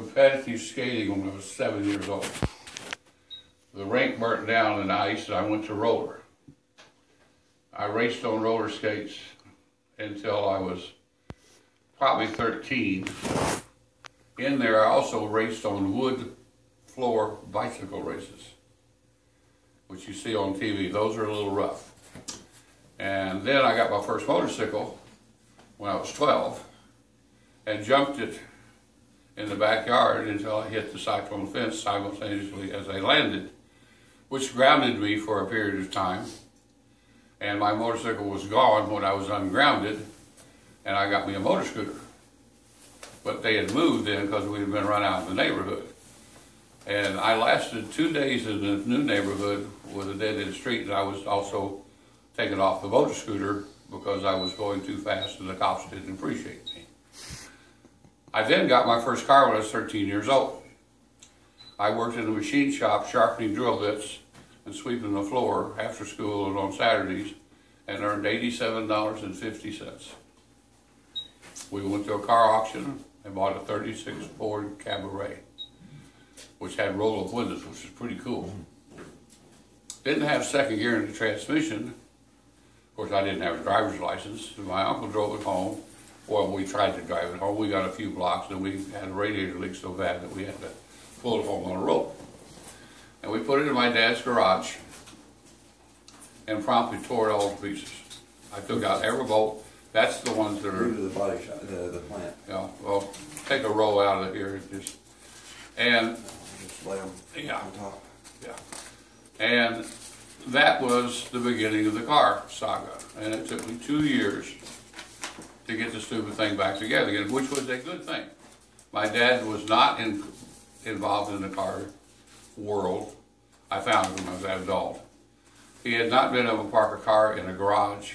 competitive skating when I was 7 years old. The rink burnt down in ice and I went to roller. I raced on roller skates until I was probably 13. In there I also raced on wood floor bicycle races, which you see on TV. Those are a little rough. And then I got my first motorcycle when I was 12 and jumped it in the backyard until I hit the cyclone fence simultaneously as I landed, which grounded me for a period of time. And my motorcycle was gone when I was ungrounded, and I got me a motor scooter. But they had moved then because we had been run out of the neighborhood. And I lasted 2 days in the new neighborhood with a dead-end street, and I was also taken off the motor scooter because I was going too fast and the cops didn't appreciate me. I then got my first car when I was 13 years old. I worked in a machine shop sharpening drill bits and sweeping the floor after school and on Saturdays and earned $87.50. We went to a car auction and bought a 36 Ford Cabaret, which had roll-up windows, which was pretty cool. Didn't have second gear in the transmission. Of course, I didn't have a driver's license. So my uncle drove it home. Well, we tried to drive it home. We got a few blocks, and we had a radiator leak so bad that we had to pull it home on a rope. And we put it in my dad's garage and promptly tore it all to pieces. I took out every bolt. That's the ones that are... Due to the body shop, the plant. Yeah, well, take a roll out of here. And just lay them on top. Yeah. And that was the beginning of the car saga. And it took me 2 years to get the stupid thing back together again, which was a good thing. My dad was not involved in the car world. I found him when I was an adult. He had not been able to park a car in a garage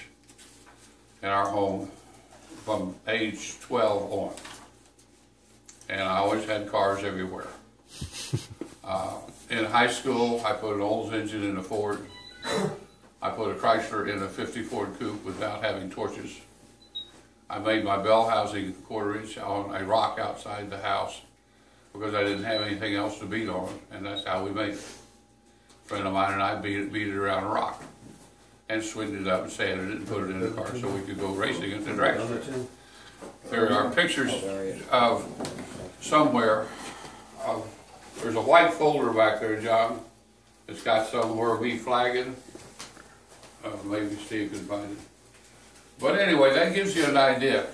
in our home from age 12 on. And I always had cars everywhere. In high school, I put an Olds engine in a Ford. I put a Chrysler in a 50 Ford Coupe without having torches. I made my bell housing 1/4 inch on a rock outside the house because I didn't have anything else to beat on, and that's how we made it. A friend of mine and I beat it around a rock and sweetened it up and sanded it and put it in the car so we could go racing at the dragster. There are pictures of somewhere. There's a white folder back there, John. It's got somewhere we flagging. Maybe Steve can find it. But anyway, that gives you an idea.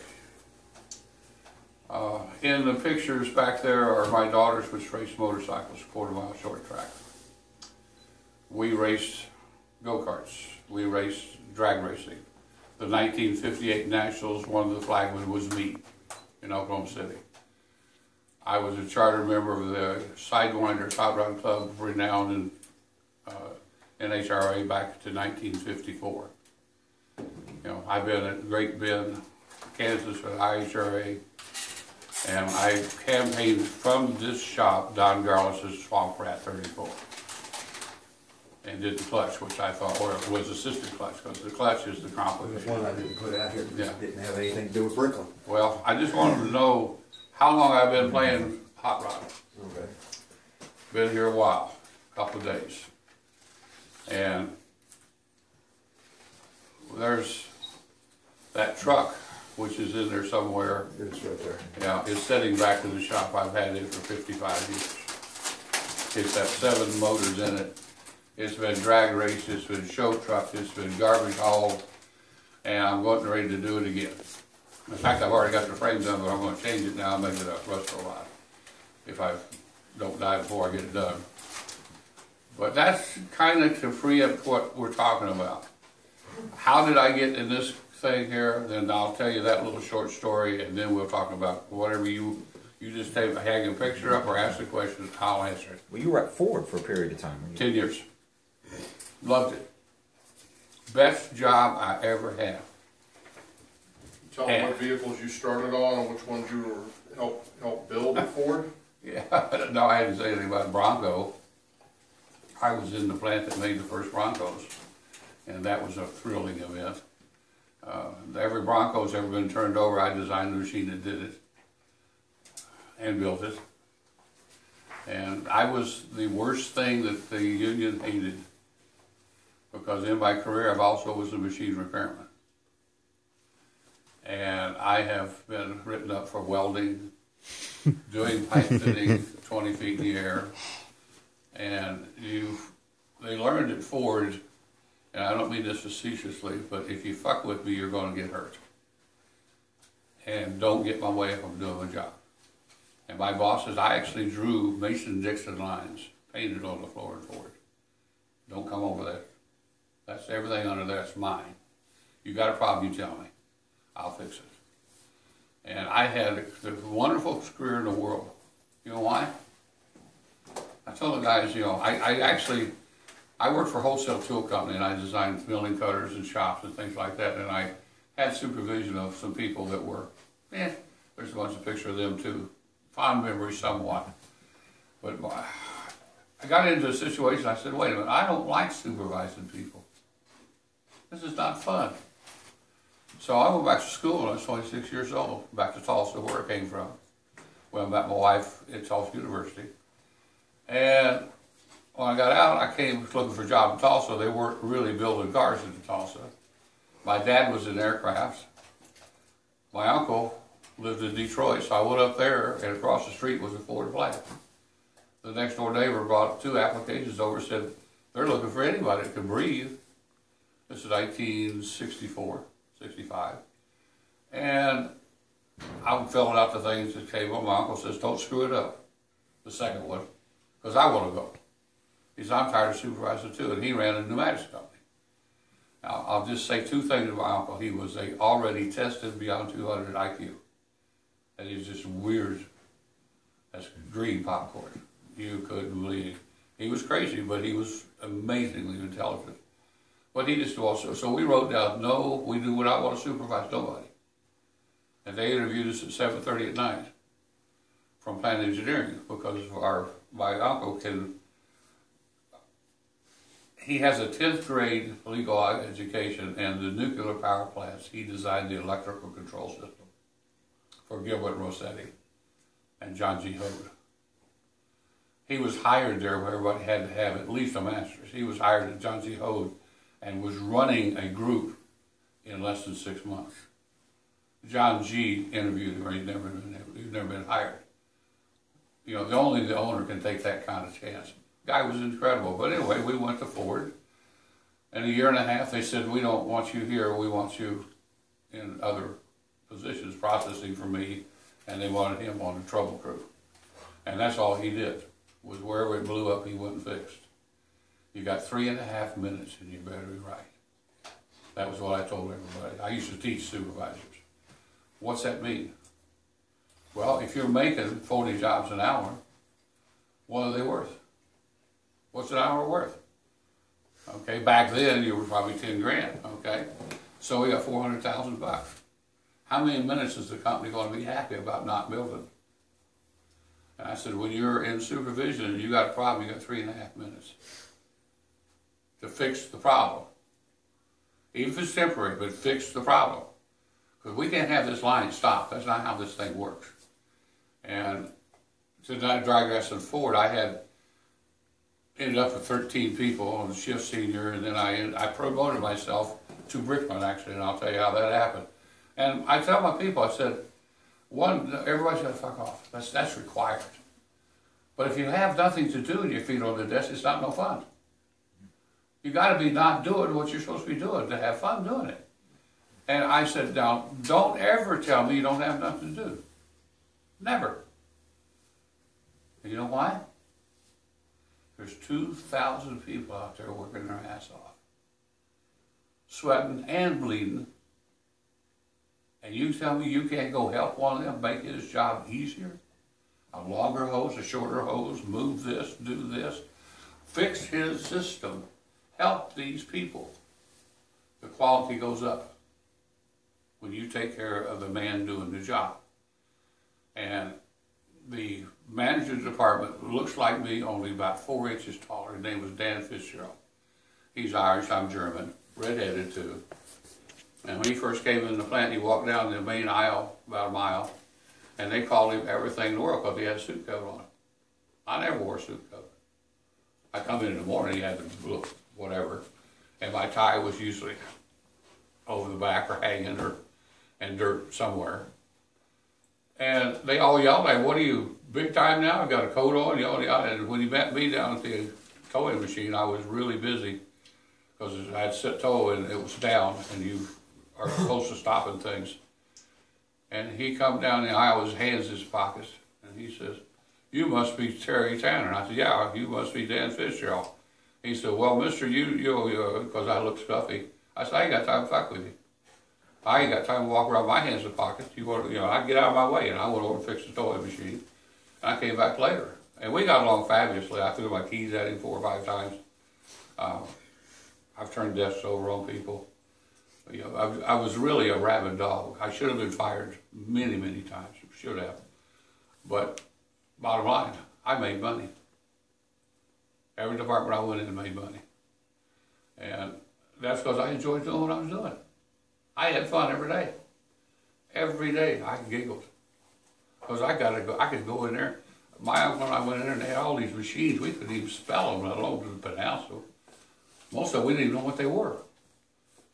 In the pictures back there are my daughters, which race motorcycles, 1/4 mile short track. We raced go-karts. We raced drag racing. The 1958 Nationals, one of the flagmen was me in Oklahoma City. I was a charter member of the Sidewinder Hot Rod Club, renowned in NHRA back to 1954. You know, I've been at Great Bend, Kansas for the IHRA, and I campaigned from this shop, Don Garlis' Swamp Rat 34, and did the clutch, which I thought was assisted clutch, because the clutch is the complicated. There's one I didn't put out here because Yeah. it didn't have anything to do with Bricklin. Well, I just wanted to know how long I've been playing hot rod. Okay. Been here a while, a couple of days. And there's that truck, which is in there somewhere. It's right there. Yeah, it's sitting back in the shop. I've had it for 55 years. It's got 7 motors in it. It's been drag raced, it's been show trucked, it's been garbage hauled, and I'm getting ready to do it again. In fact, I've already got the frame done, but I'm going to change it now and make it a rust lot if I don't die before I get it done. But that's kind of to free up what we're talking about. How did I get in this thing here? Then I'll tell you that little short story, and then we'll talk about whatever you just hang a picture up or ask a question, I'll answer it. Well, you were at Ford for a period of time. 10 years. Loved it. Best job I ever had. Tell them what vehicles you started on and which ones you were help build at Ford? Yeah, no, I hadn't said anything about Bronco. I was in the plant that made the first Broncos, and that was a thrilling event. Every Bronco's ever been turned over, I designed the machine that did it and built it. And I was the worst thing that the union hated, because in my career I've also was a machine repairman. And I have been written up for welding, doing pipe fitting 20 feet in the air. And they learned at Ford, and I don't mean this facetiously, but if you fuck with me, you're going to get hurt. And don't get my way if I'm doing my job. And my boss says, I actually drew Mason-Dixon lines painted on the floor in Ford. Don't come over there. That's everything under there's mine. You got a problem, you tell me. I'll fix it. And I had the wonderful career in the world. You know why? I told the guys, you know, I worked for a wholesale tool company, and I designed milling cutters and shops and things like that, and I had supervision of some people that were, there's a bunch of pictures of them too. Fond memories somewhat. But I got into a situation, I said, wait a minute, I don't like supervising people. This is not fun. So I went back to school, and I was 26 years old, back to Tulsa, where I came from. When I met my wife at Tulsa University. And when I got out, I came looking for a job in Tulsa. They weren't really building cars in Tulsa. My dad was in aircraft. My uncle lived in Detroit, so I went up there, and across the street was a Ford plant. The next door neighbor brought 2 applications over, said, they're looking for anybody that can breathe. This is 1964, 65. And I'm filling out the things that came on. My uncle says, don't screw it up, the second one, because I want to go. He said, I'm tired of supervising too, and he ran a pneumatics company. Now, I'll just say 2 things about my uncle. He was already tested beyond 200 IQ. And he's just weird as green popcorn. You couldn't believe it. He was crazy, but he was amazingly intelligent. But he just also, so we wrote down, no, we do not want to supervise nobody. And they interviewed us at 7:30 at night from plant engineering, because my uncle he has a 10th grade legal education, and the nuclear power plants, he designed the electrical control system for Gilbert Rossetti and John G. Hood. He was hired there where everybody had to have at least a master's. He was hired at John G. Hood and was running a group in less than 6 months. John G. interviewed him, he'd never been hired. You know, only the owner can take that kind of chance. Guy was incredible. But anyway, we went to Ford. In a year and a half, they said, we don't want you here, we want you in other positions, processing for me, and they wanted him on the trouble crew. And that's all he did, was wherever it blew up, he wasn't fixed. You got 3.5 minutes, and you better be right. That was what I told everybody. I used to teach supervisors. What's that mean? Well, if you're making 40 jobs an hour, what are they worth? What's an hour worth? Okay, back then you were probably 10 grand, okay? So we got 400,000 bucks. How many minutes is the company going to be happy about not building? And I said, when you're in supervision and you got a problem, you got 3.5 minutes to fix the problem. Even if it's temporary, but fix the problem. Because we can't have this line stopped. That's not how this thing works. And since I digress in Ford, I had ended up with 13 people on the shift senior, and then I promoted myself to Bricklin, actually, and I'll tell you how that happened. And I tell my people, I said, everybody's got to fuck off. That's required. But if you have nothing to do and your feet on the desk, it's not no fun. You got to be not doing what you're supposed to be doing to have fun doing it. And I said, now, don't ever tell me you don't have nothing to do. Never. And you know why? There's 2,000 people out there working their ass off, sweating and bleeding, and you tell me you can't go help one of them make his job easier? A longer hose, a shorter hose, move this, do this, fix his system, help these people. The quality goes up when you take care of the man doing the job. And the manager of the department looks like me, only about 4 inches taller. His name was Dan Fitzgerald. He's Irish, I'm German, redheaded too. And when he first came in the plant, he walked down the main aisle, about a mile, and they called him everything in the world because he had a suit coat on. I never wore a suit coat. I come in the morning, he had the look, whatever, and my tie was usually over the back or hanging or in dirt somewhere. And they all yelled at me, "What are you, big time now? I've got a coat on," yelled at me. And when he met me down at the towing machine, I was really busy because I had set tow and it was down, and you are close to stopping things. And he come down the aisle with his hands in his pockets, and he says, "You must be Terry Tanner." And I said, "Yeah, you must be Dan Fitzgerald." He said, "Well, mister, because I look stuffy." I said, "I ain't got time to fuck with you. I ain't got time to walk around with my hands in pockets. I'd get out of my way." And I went over and fixed the towing machine. And I came back later. And we got along fabulously. I threw my keys at him 4 or 5 times. I've turned desks over on people. I was really a rabid dog. I should have been fired many, many times. Should have. But bottom line, I made money. Every department I went in made money. And that's because I enjoyed doing what I was doing. I had fun every day. Every day I giggled. Because I could go in there. When I went in there, they had all these machines. We couldn't even spell them, let alone pronounce them. Most of them, we didn't even know what they were.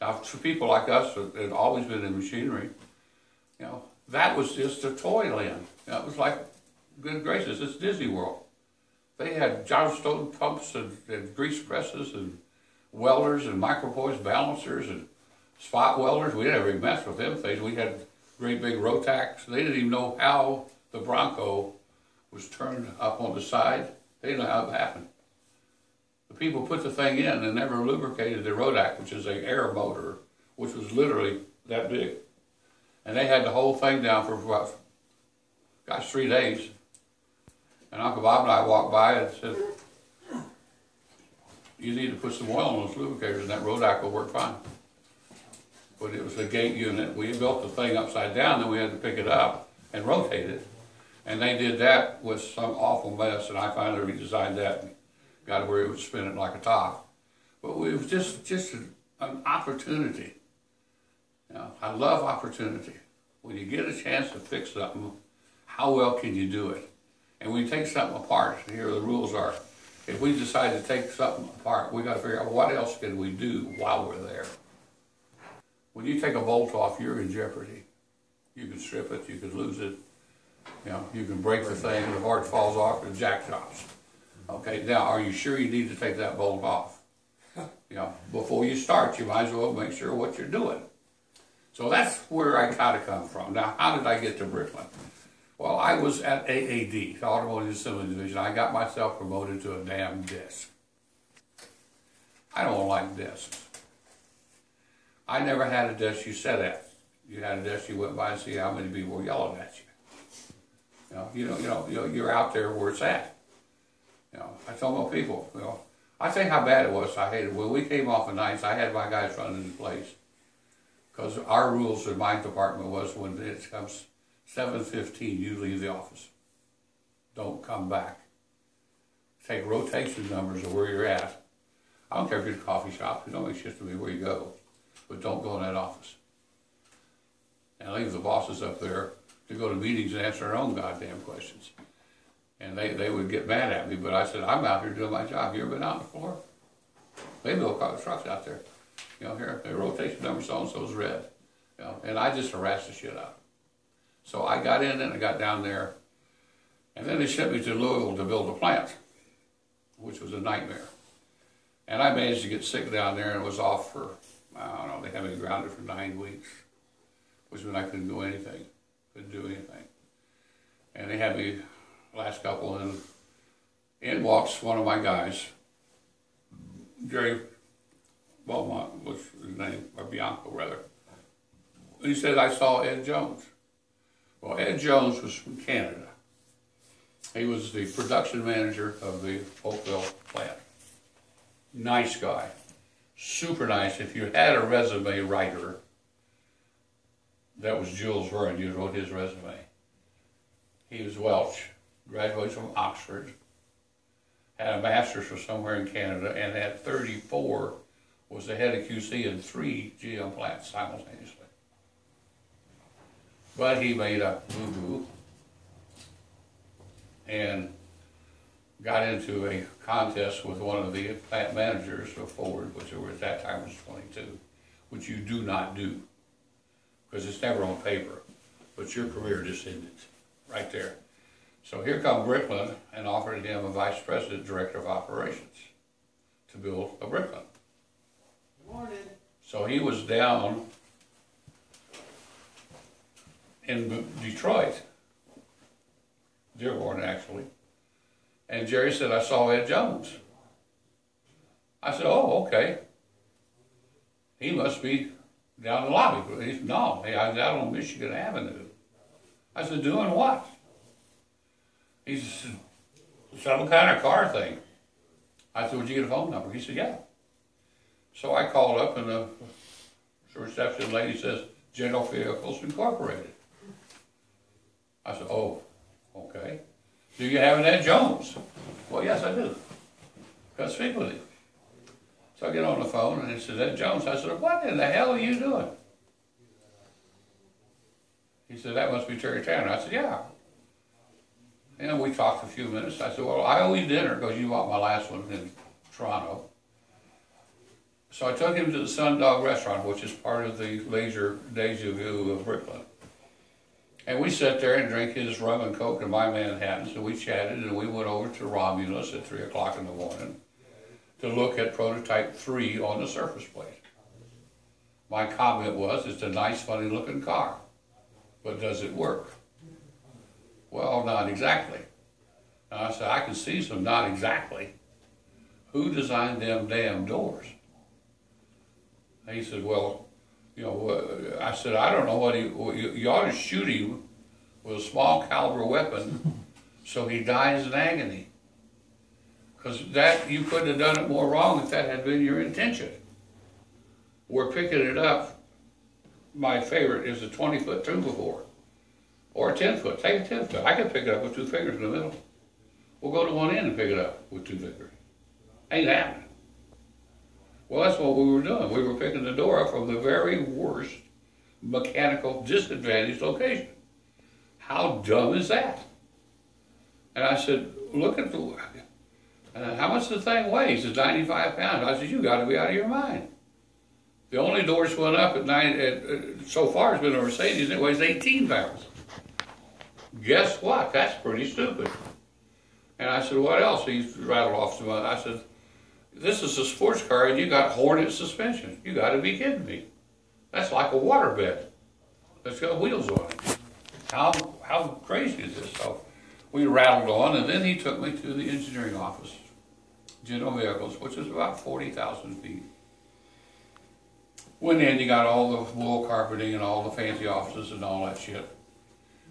Now, for people like us that had always been in machinery, that was just a toy land. It was like, good gracious, it's Disney World. They had Johnstone pumps and grease presses and welders and micropoise balancers and spot welders. We never even messed with them things. We had great big Rotax. They didn't even know how the Bronco was turned up on the side. They didn't know how it happened. The people put the thing in and never lubricated the Rotax, which is an air motor, which was literally that big. And they had the whole thing down for about, 3 days. And Uncle Bob and I walked by and said, "You need to put some oil on those lubricators and that Rotax will work fine." But it was a gate unit. We built the thing upside down, then we had to pick it up and rotate it. And they did that with some awful mess, and I finally redesigned that and got it where it was spinning like a top. But it was just an opportunity. I love opportunity. When you get a chance to fix something, how well can you do it? And when you take something apart, here the rules are, if we decide to take something apart, we got to figure out what else can we do while we're there. When you take a bolt off, you're in jeopardy. You can strip it, you can lose it, you can break the thing, the part falls off, the jack drops. Okay, now are you sure you need to take that bolt off? Before you start, you might as well make sure what you're doing. So that's where I kind of come from. Now, how did I get to Bricklin? Well, I was at AAD, the Automotive Assembly Division. I got myself promoted to a damn desk. I don't like desks. I never had a desk you sat at. You had a desk you went by and see how many people were yelling at you. You're out there where it's at. I told my people, I think how bad it was. I hated it. When we came off of nights, I had my guys running in place. Because our rules in my department was when it comes 7:15, you leave the office. Don't come back. Take rotation numbers of where you're at. I don't care if you're at a coffee shop. It don't make shit to me where you go. But don't go in that office. And leave the bosses up there to go to meetings and answer their own goddamn questions. And they would get mad at me, but I said, I'm out here doing my job. You ever been out on the floor? They build trucks out there. Here, the rotation number so-and-so is red. And I just harassed the shit out of them. So I got in and I got down there. And then they sent me to Louisville to build a plant, which was a nightmare. And I managed to get sick down there and was off for, they had me grounded for 9 weeks, which meant I couldn't do anything. And they had me last couple, and in walks one of my guys, Jerry Beaumont, what's his name, or Bianco rather. He said, I saw Ed Jones. Well, Ed Jones was from Canada. He was the production manager of the Oakville plant. Nice guy, super nice. If you had a resume writer, that was Jules Verne, you wrote his resume. He was Welsh, graduated from Oxford, had a master's from somewhere in Canada, and had 34, was the head of QC in 3 GM plants simultaneously. But he made a boo-boo, and got into a contest with one of the plant managers of Ford, which at that time was 22, which you do not do, because it's never on paper, but your career just ended right there. So here come Bricklin and offered him a vice president, director of operations to build a Bricklin. So he was down in Detroit, Dearborn actually, and Jerry said, I saw Ed Jones. I said, oh, okay. He must be down the lobby. He said, no, hey, I was out on Michigan Avenue. I said, doing what? He said, some kind of car thing. I said, would you get a phone number? He said, yeah. So I called up and the reception lady says, General Vehicles Incorporated. I said, oh, okay. Do you have an Ed Jones? Well, yes, I do. Come speak with him. So I get on the phone and he says, Ed Jones. I said, what in the hell are you doing? He said, that must be Terry Tanner. I said, yeah. And we talked a few minutes. I said, well, I owe you dinner because you bought my last one in Toronto. So I took him to the Sundog restaurant, which is part of the Leisure Deja Vu of Bricklin. And we sat there and drank his rum and coke and my Manhattans, and we chatted, and we went over to Romulus at 3 o'clock in the morning to look at prototype 3 on the surface plate. My comment was, it's a nice, funny looking car, but does it work? Well, not exactly. And I said, I can see some not exactly. Who designed them damn doors? And he said, well, you know, I said, I don't know what you ought to shoot him with a small caliber weapon so he dies in agony. Because that, you couldn't have done it more wrong if that had been your intention. We're picking it up. My favorite is a 20-foot 2x4 or a 10-foot. Take a 10-foot. I can pick it up with 2 fingers in the middle. We'll go to one end and pick it up with 2 fingers. Ain't happening. Well, that's what we were doing. We were picking the door up from the very worst mechanical disadvantaged location. How dumb is that? And I said, look at the, how much the thing weighs? It's 95 pounds. I said, you got to be out of your mind. The only door that's went up at night so far has been a Mercedes. It weighs 18 pounds. Guess what? That's pretty stupid. And I said, what else? He rattled off some other. I said, this is a sports car and you got Hornet suspension. You got to be kidding me. That's like a waterbed that's got wheels on it. How crazy is this? So we rattled on, and then he took me to the engineering office, General Vehicles, which is about 40,000 feet. Went in, you got all the wool carpeting and all the fancy offices and all that shit.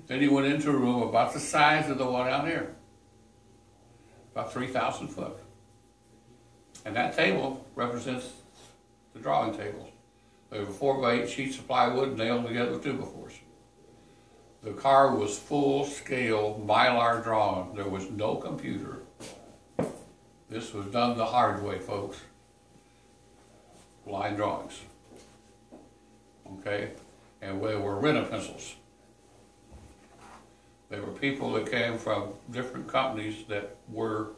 Then he went into a room about the size of the one out here, about 3,000 foot. And that table represents the drawing tables. They were 4x8 sheets of plywood nailed together with 2x4s. The car was full-scale Mylar drawn. There was no computer. This was done the hard way, folks. Line drawings. Okay? And they were rent-a-pencils. They were people that came from different companies that were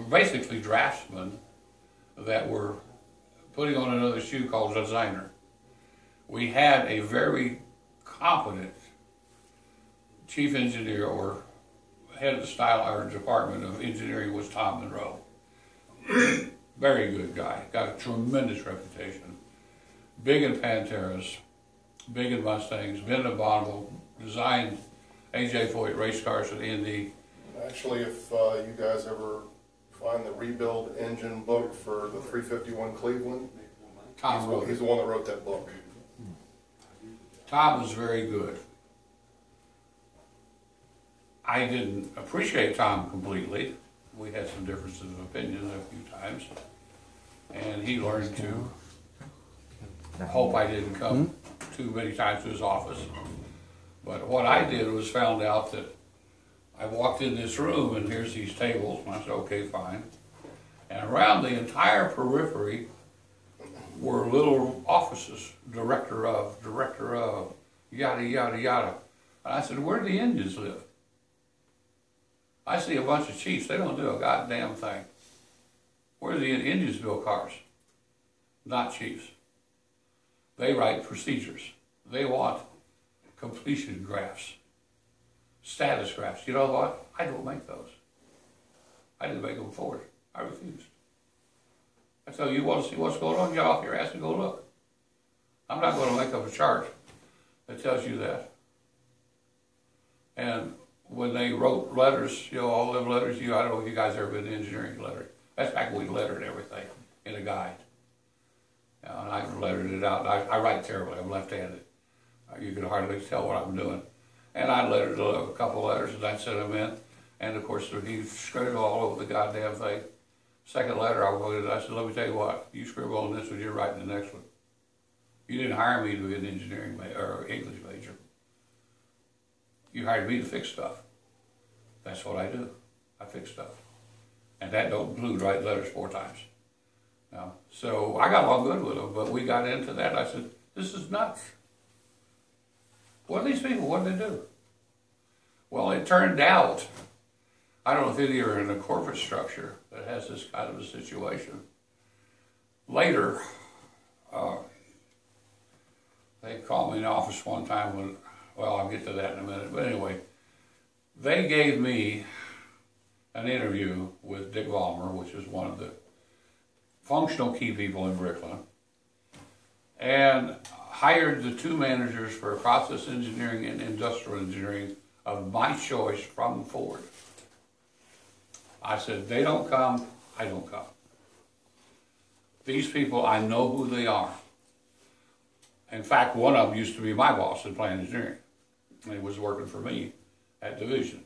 basically draftsmen that were putting on another shoe called designer. We had a very competent chief engineer, or head of the style art department of engineering was Tom Monroe. Very good guy, got a tremendous reputation. Big in Panteras, big in Mustangs, been to Bonneville, designed A.J. Foyt race cars at Indy. Actually, if you guys ever find the rebuild engine book for the 351 Cleveland, he's the one that wrote that book. Tom was very good. I didn't appreciate Tom completely. We had some differences of opinion a few times. And he learned to hope I didn't come too many times to his office. But what I did was found out that I walked in this room and here's these tables, and I said, okay, fine. And around the entire periphery were little offices, director of, yada, yada, yada. And I said, where do the Indians live? I see a bunch of chiefs, they don't do a goddamn thing. Where do the Indians build cars? Not chiefs. They write procedures. They want completion graphs, status graphs. You know what? I don't make those. I didn't make them for it. I refused. I tell you, you want to see what's going on, get off your ass and go look. I'm not going to make up a chart that tells you that. And when they wrote letters, you know, all them letters, I don't know if you guys ever been to engineering lettering. That's back when we lettered everything in a guide. And I lettered it out. I write terribly. I'm left-handed. You can hardly tell what I'm doing. And I lettered a couple letters and I sent them in. And of course, he scribbled all over the goddamn thing. Second letter I wrote it, I said, let me tell you what, you scribble on this one, you're writing the next one. You didn't hire me to be an engineering or English major. You hired me to fix stuff. That's what I do. I fix stuff. And that don't include writing letters 4 times. Now, so I got along good with them, but we got into that. I said, this is nuts. What are these people, what do they do? Well, it turned out, I don't know if any are in a corporate structure that has this kind of a situation. Later, they called me in the office one time when, well, I'll get to that in a minute. But anyway, they gave me an interview with Dick Vollmer, which is one of the functional key people in Bricklin, and hired the 2 managers for process engineering and industrial engineering of my choice from Ford. I said, they don't come, I don't come. These people, I know who they are. In fact, one of them used to be my boss in plant engineering. And he was working for me at Division.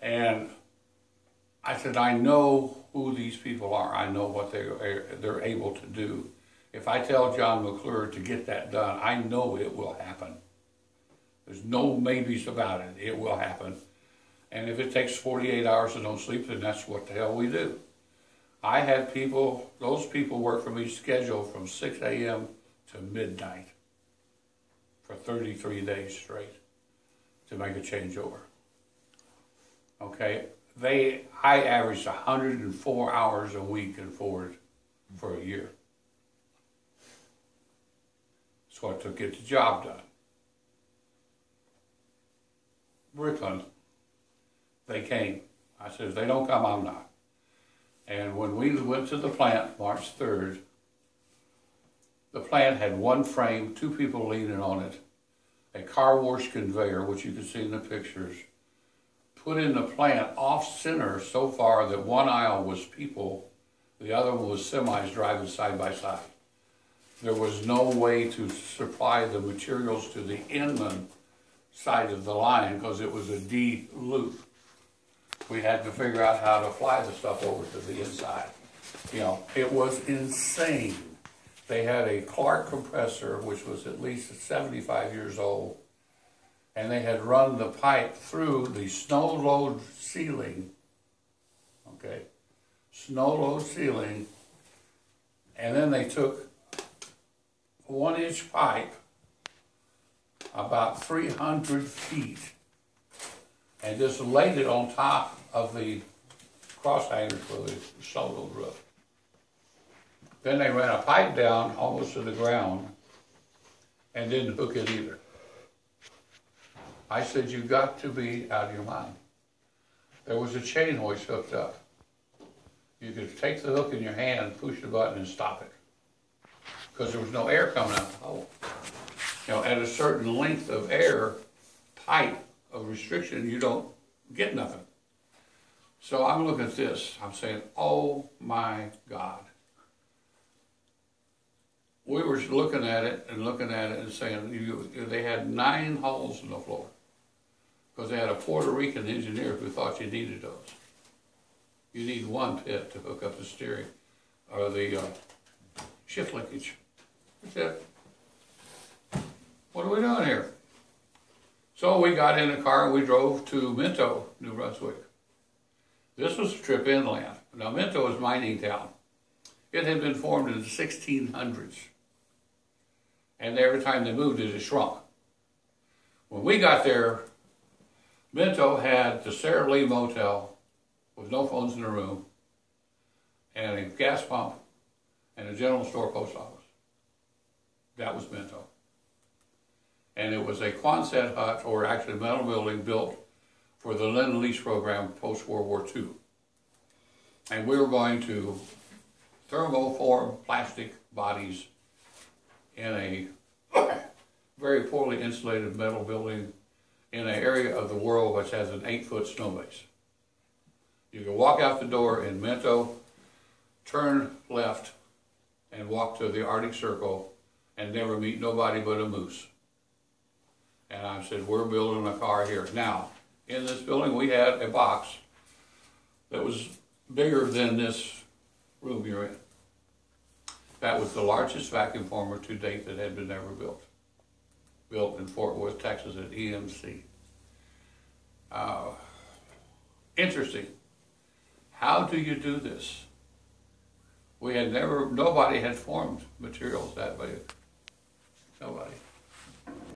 And I said, I know who these people are. I know what they're able to do. If I tell John McClure to get that done, I know it will happen. There's no maybes about it. It will happen. And if it takes 48 hours and don't sleep, then that's what the hell we do. I had people, those people work for me scheduled from 6 a.m. to midnight for 33 days straight to make a changeover. Okay, I averaged 104 hours a week in Ford for a year. That's what it took to get the job done. Bricklin, they came. I said, if they don't come, I'm not. And when we went to the plant, March 3rd, the plant had 1 frame, 2 people leaning on it, a car wash conveyor, which you can see in the pictures, put in the plant off center so far that one aisle was people, the other one was semis driving side by side. There was no way to supply the materials to the inland side of the line because it was a D loop. We had to figure out how to fly the stuff over to the inside. You know, it was insane. They had a Clark compressor, which was at least 75 years old, and they had run the pipe through the snow load ceiling, okay, snow load ceiling, and then they took 1-inch pipe about 300 feet and just laid it on top of the cross hangers for the snow load roof. Then they ran a pipe down almost to the ground and didn't hook it either. I said, you've got to be out of your mind. There was a chain hoist hooked up. You could take the hook in your hand, push the button, and stop it. Because there was no air coming out the hole. You know, at a certain length of air, pipe of restriction, you don't get nothing. So I'm looking at this. I'm saying, oh my God. We were looking at it and saying, they had 9 holes in the floor. Because they had a Puerto Rican engineer who thought you needed those. You need 1 pit to hook up the steering or the shift linkage. That's it. What are we doing here? So we got in a car and we drove to Minto, New Brunswick. This was a trip inland. Now Minto is mining town. It had been formed in the 1600s. And every time they moved it, it shrunk. When we got there, Minto had the Sara Lee Motel with no phones in the room, and a gas pump, and a general store post office. That was Minto. And it was a Quonset hut, or actually a metal building built for the Lend-Lease program post-World War II. And we were going to thermoform plastic bodies in a very poorly insulated metal building in an area of the world which has an 8-foot snow base. You can walk out the door in Minto, turn left, and walk to the Arctic Circle and never meet nobody but a moose. And I said, we're building a car here. Now, in this building we had a box that was bigger than this room you're in. That was the largest vacuum former to date that had been ever built. Built in Fort Worth, Texas at EMC. Interesting. How do you do this? We had never, nobody had formed materials that way